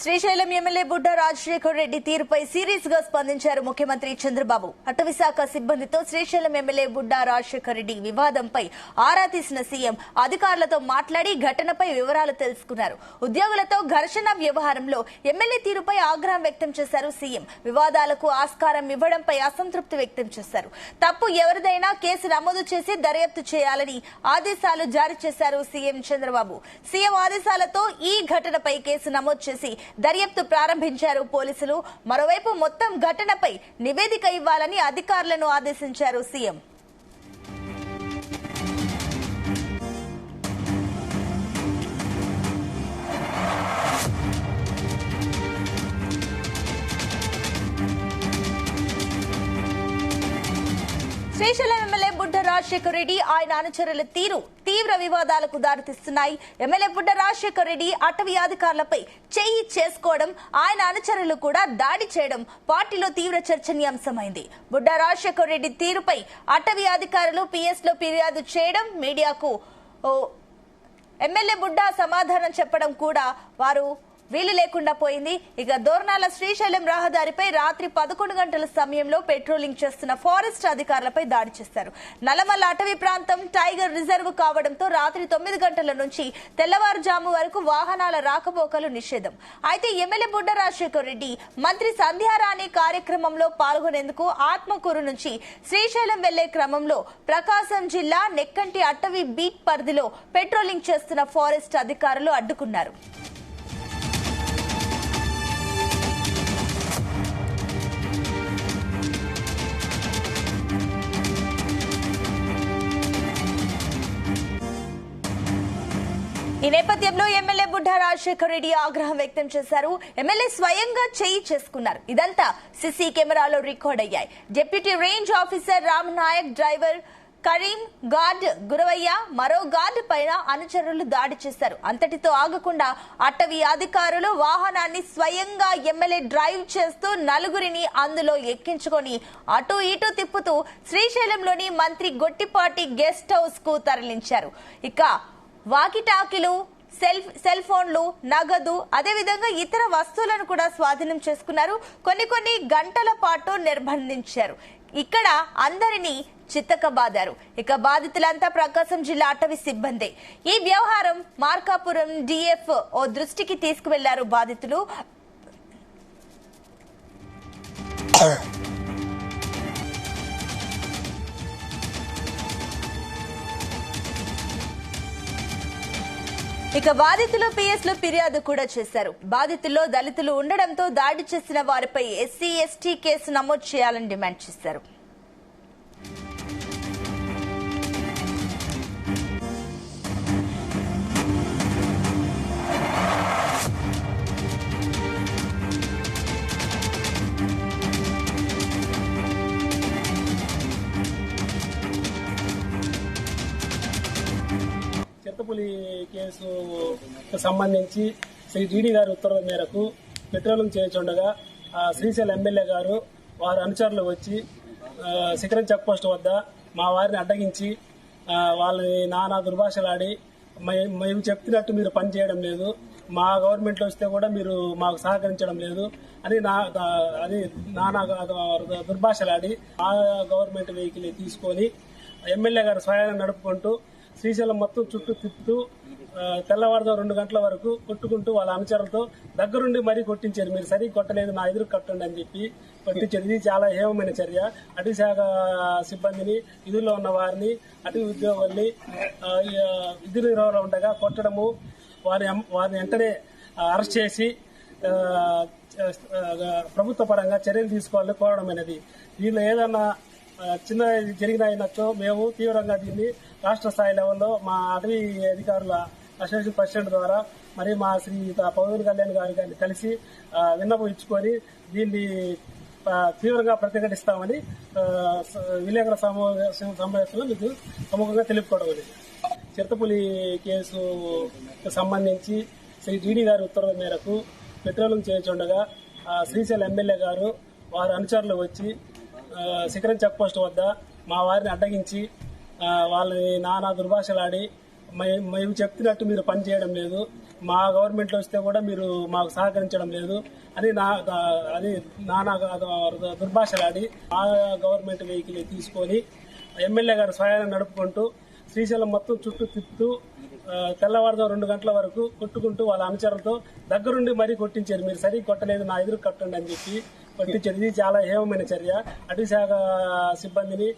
Srisailam MLA Budda Rajasekhar Reddy తీరుపై serious గా స్పందించారు ముఖ్యమంత్రి చంద్రబాబు. అటవీశాఖ సిబ్బందితో శ్రీశైలం ఎమ్మెల్యే బుడ్డా రాజశేఖర్ రెడ్డి వివాదంపై ఆరా తీసిన సీఎం అధికారులతో మాట్లాడి ఘటనపై వివరాలు తెలుసుకున్నారు. ఉద్యోగులతో ఘర్షణ వ్యవహారంలో ఎమ్మెల్యే తీరుపై ఆగ్రహం వ్యక్తం చేశారు సీఎం. వివాదాలకు ఆస్కారం ఇవ్వడంపై అసంతృప్తి వ్యక్తం చేశారు. తప్పు ఎవరిదైనా కేసు నమోదు చేసి దర్యాప్తు చేయాలని ఆదేశాలు జారీ చేశారు సీఎం చంద్రబాబు. సీఎం ఆదేశాలతో ఈ ఘటనపై కేసు నమోదు చేసి దర్యాప్తు ప్రారంభించారు పోలీసులు. మరోవైపు మొత్తం ఘటనపై నివేదిక ఇవ్వాలని అధికారులను ఆదేశించారు సీఎం. శ్రీశైలం ఎమ్మెల్యే బుడ్డా రాజశేఖర్ రెడ్డి ఆయన అనుచరుల తీరు తీవ్ర వివాదాలకు దారితీస్తున్నాయి. ఎమ్మెల్యే బుడ్డా రాజశేఖర్ రెడ్డి అటవీ అధికారులపై చేయి చేసుకోవడం, ఆయన అనుచరులు కూడా దాడి చేయడం పార్టీలో తీవ్ర చర్చనీయాంశమైంది. బుడ్డా రాజశేఖర్ రెడ్డి తీరుపై అటవీ అధికారులు పిఎస్ లో ఫిర్యాదు చేయడం, మీడియాకు ఎమ్మెల్యే బుడ్డా సమాధానం చెప్పడం కూడా వారు వీలు లేకుండా పోయింది. ఇక దోర్నాల శ్రీశైలం రహదారిపై రాత్రి 11 గంటల సమయంలో పెట్రోలింగ్ చేస్తున్న ఫారెస్ట్ అధికారులపై దాడి చేశారు. నల్లమల్ల అటవీ ప్రాంతం టైగర్ రిజర్వ్ కావడంతో రాత్రి 9 గంటల నుంచి తెల్లవారుజాము వరకు వాహనాల రాకపోకలు నిషేధం. అయితే ఎమ్మెల్యే బుడ్డా రాజశేఖర్ రెడ్డి మంత్రి సంధ్యారాణి కార్యక్రమంలో పాల్గొనేందుకు ఆత్మకూరు నుంచి శ్రీశైలం వెళ్లే క్రమంలో ప్రకాశం జిల్లా నెక్కంటి అటవీ బీట్ పరిధిలో పెట్రోలింగ్ చేస్తున్న ఫారెస్ట్ అధికారులు అడ్డుకున్నారు. ఈ నేపథ్యంలో ఎమ్మెల్యే బుడ్డా రాజశేఖర్ రెడ్డి ఆగ్రహం వ్యక్తం చేశారు. ఎమ్మెల్యే స్వయంగా చేయి చేసుకున్నారు. ఇదంతా సీసీ కెమెరాలో రికార్డ్ అయ్యాయి. Deputy range officer Ram Naik, driver Karim, guard Guravaiah, మరో గార్డు పైన అనుచరులు దాడి చేశారు. అంతటితో ఆగకుండా అటవీ అధికారులు వాహనాన్ని స్వయంగా ఎమ్మెల్యే డ్రైవ్ చేస్తూ నలుగురిని అందులో ఎక్కించుకొని అటు ఇటు తిప్పుతూ శ్రీశైలంలోని మంత్రి గొట్టిపాటి గెస్ట్ హౌస్ కు తరలించారు. ఇక వాకిటాకీలు, సెల్ ఫోన్లు, నగదు, అదేవిధంగా ఇతర వస్తువులను కూడా స్వాధీనం చేసుకున్నారు. కొన్ని గంటల పాటు నిర్బంధించారు. ఇక్కడ అందరినీ చిత్తకబాదారు. ఇక బాధితులంతా ప్రకాశం జిల్లా అటవీ సిబ్బంది. ఈ వ్యవహారం మార్కాపురం డిఎఫ్ ఓ దృష్టికి తీసుకువెళ్లారు బాధితులు. ఇక బాధితులు పిఎస్ లో ఫిర్యాదు కూడా చేశారు. బాధితుల్లో దళితులు ఉండడంతో దాడి చేసిన వారిపై ఎస్సీ ఎస్టీ కేసు నమోదు చేయాలని డిమాండ్ చేశారు. చిత్తపులి కేసు సంబంధించి శ్రీ జీడీ గారి ఉత్తర్వుల మేరకు పెట్రోలింగ్ చేస్తుండగా శ్రీశైలం ఎమ్మెల్యే గారు వారి అనుచరులు వచ్చి శిఖరం చెక్ పోస్ట్ వద్ద మా వారిని అడ్డగించి వాళ్ళని నానా దుర్భాషలాడి మేము చెప్తున్నట్టు మీరు పని చేయడం లేదు, మా గవర్నమెంట్లో వస్తే కూడా మీరు మాకు సహకరించడం లేదు అని నానా దుర్భాషలాడి మా గవర్నమెంట్ వెహికల్ తీసుకొని ఎమ్మెల్యే గారు స్వయాన్ని నడుపుకుంటూ శ్రీశైలం మొత్తం చుట్టూ తిప్పుతూ తెల్లవారుతో 2 గంటల వరకు కొట్టుకుంటూ వాళ్ళ అనుచరులతో దగ్గరుండి మరీ కొట్టించారు. మీరు సరిగ్గా కొట్టలేదు, నా ఎదురు కట్టండి అని చెప్పి కొట్టించారు. ఇది చాలా హేమమైన చర్య. అటవీ శాఖ సిబ్బందిని, విధుల్లో ఉన్న వారిని, అటవీ ఉద్యోగుల్ని విధుల నిర్వహణలో ఉండగా కొట్టడము, వారిని వెంటనే అరెస్ట్ చేసి ప్రభుత్వ పరంగా చర్యలు తీసుకోవాలని కోరడం అనేది. దీనిలో ఏదన్నా చిన్న జరిగిన అయినట్టు మేము తీవ్రంగా దీన్ని రాష్ట్ర స్థాయి లెవెల్లో మా అటవీ అధికారుల అసోసియేషన్ ప్రెసిడెంట్ ద్వారా మరి మా శ్రీ పవన్ కళ్యాణ్ గారిని కలిసి విన్నపం ఇచ్చుకొని దీన్ని తీవ్రంగా ప్రతిఘటిస్తామని విలేకరుల సమావేశంలో మీకు ప్రముఖంగా తెలుపుకోవడం అనేది. చిత్తపులి కేసు సంబంధించి శ్రీ జీడీ గారి ఉత్తర్వుల మేరకు పెట్రోలింగ్ చేస్తుండగా శ్రీశైలం ఎమ్మెల్యే గారు వారి అనుచరులు వచ్చి శిఖరం చెక్ పోస్ట్ వద్ద మా వారిని అడ్డగించి వాళ్ళని నానా దుర్భాషలాడి మేము చెప్తున్నట్టు మీరు పని చేయడం లేదు, మా గవర్నమెంట్ లో వస్తే కూడా మీరు మాకు సహకరించడం లేదు అని నానా దుర్భాషలాడి ఆ గవర్నమెంట్ వెహికల్ తీసుకొని ఎమ్మెల్యే గారు స్వయాన్ని నడుపుకుంటూ శ్రీశైలం మొత్తం చుట్టూ తిప్పుతూ తెల్లవారుజాము 2 గంటల వరకు కొట్టుకుంటూ వాళ్ళ అనుచరులతో దగ్గరుండి మరీ కొట్టించారు. మీరు సరిగ్గా కొట్టలేదు, నా ఎదురు కట్టండి అని చెప్పి కొట్టించారు. ఇది చాలా హేమమైన చర్య. అటవీ శాఖ సిబ్బందిని